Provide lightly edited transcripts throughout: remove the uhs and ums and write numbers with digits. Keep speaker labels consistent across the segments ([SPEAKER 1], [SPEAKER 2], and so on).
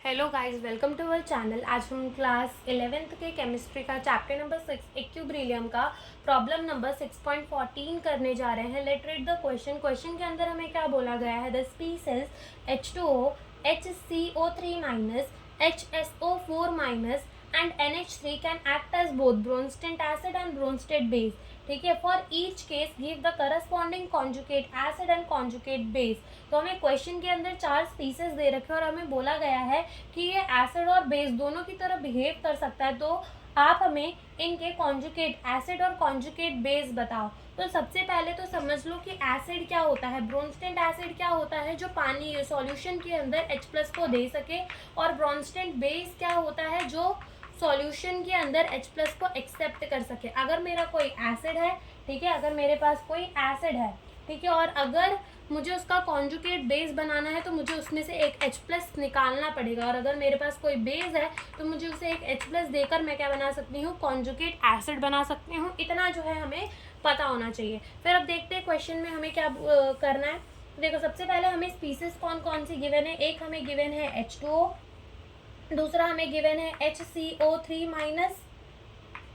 [SPEAKER 1] Hello guys, welcome to our channel. आज हम class 11th के केमिस्ट्री का चैप्टर नंबर 6 इक्विलिब्रियम का प्रॉब्लम नंबर 6.14 करने जा रहे हैं। लेट रीड द क्वेश्चन के अंदर हमें क्या बोला गया है। The species H2O, HCO3 minus, HSO4 minus and NH3 can act as both Bronsted acid and Bronsted base. ठीक है, for each case give the corresponding conjugate acid and conjugate base. तो हमें क्वेश्चन के अंदर 4 स्पीसीज दे रखे और हमें बोला गया है कि ये एसिड और बेस दोनों की तरह बिहेव कर सकता है। तो आप हमें इनके कॉन्जुगेट एसिड और कॉन्जुगेट बेस बताओ। तो सबसे पहले तो समझ लो कि एसिड क्या होता है। ब्रोंस्टेट एसिड क्या होता है, जो पानी सॉल्यूशन के अंदर H+ को दे सके, और ब्रोंस्टेट बेस क्या होता है, जो सॉल्यूशन के अंदर H+ को एक्सेप्ट कर सके। अगर मेरा कोई एसिड है, ठीक है, अगर मेरे पास कोई एसिड है, ठीक है, और अगर मुझे उसका कॉन्जुगेट बेस बनाना है तो मुझे उसमें से एक H+ निकालना पड़ेगा, और अगर मेरे पास कोई बेस है तो मुझे उसे एक H+ देकर मैं क्या बना सकती हूँ, कॉन्जुगेट एसिड बना सकती हूँ। इतना जो है हमें पता होना चाहिए। फिर अब देखते हैं क्वेश्चन में हमें क्या करना है। देखो, सबसे पहले हमें स्पीसीज कौन कौन सी गिवन है। एक हमें गिवन है H2O, दूसरा हमें गिवन है HCO3 माइनस,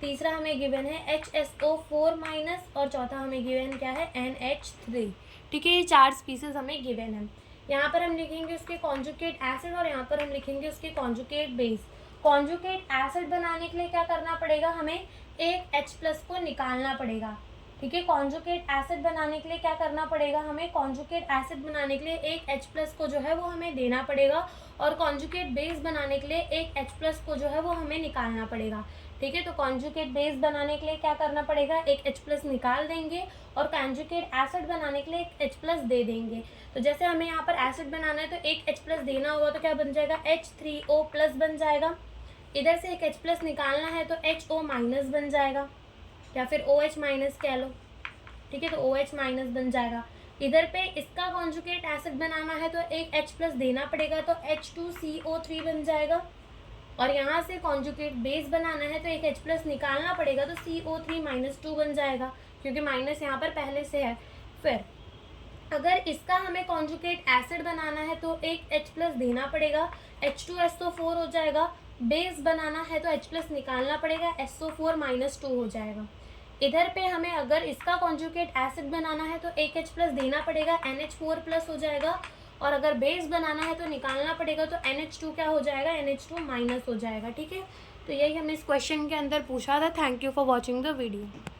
[SPEAKER 1] तीसरा हमें गिवन है HSO4 माइनस, और चौथा हमें गिवन क्या है, NH3। ठीक है, ये 4 स्पीसीज हमें गिवन है। यहाँ पर हम लिखेंगे उसके कॉन्जुगेट एसिड और यहाँ पर हम लिखेंगे उसके कॉन्जुगेट बेस। कॉन्जुगेट एसिड बनाने के लिए क्या करना पड़ेगा, हमें एक H+ को निकालना पड़ेगा। ठीक है, कॉन्जुगेट एसिड बनाने के लिए क्या करना पड़ेगा, हमें कॉन्जुगेट एसिड बनाने के लिए एक H+ को जो है वो हमें देना पड़ेगा, और कॉन्जुगेट बेस बनाने के लिए एक H+ को जो है वो हमें निकालना पड़ेगा। ठीक है, तो कॉन्जुगेट बेस बनाने के लिए क्या करना पड़ेगा, एक H+ निकाल देंगे, और कॉन्जुगेट एसिड बनाने के लिए एक H+ दे देंगे। तो जैसे हमें यहाँ पर एसिड बनाना है तो एक H+ देना होगा, तो क्या बन जाएगा, H3O+ बन जाएगा। इधर से एक H+ निकालना है तो HO- बन जाएगा, या फिर OH- कह लो। ठीक है, तो OH- बन जाएगा। इधर पे इसका कॉन्जुगेट एसिड बनाना है तो एक H+ देना पड़ेगा, तो H2CO3 बन जाएगा, और यहाँ से कॉन्जुगेट बेस बनाना है तो एक H+ निकालना पड़ेगा, तो CO3-2 बन जाएगा, क्योंकि माइनस यहाँ पर पहले से है। फिर अगर इसका हमें कॉन्जुगेट एसिड बनाना है तो एक H+ देना पड़ेगा, H2SO4 हो जाएगा। बेस बनाना है तो H+ निकालना पड़ेगा, SO4-2 हो जाएगा। इधर पे हमें अगर इसका कॉन्जुगेट एसिड बनाना है तो एक H+ देना पड़ेगा, NH4+ हो जाएगा, और अगर बेस बनाना है तो निकालना पड़ेगा, तो NH2 क्या हो जाएगा, NH2- हो जाएगा। ठीक है, तो यही हमें इस क्वेश्चन के अंदर पूछा था। Thank you for watching the video.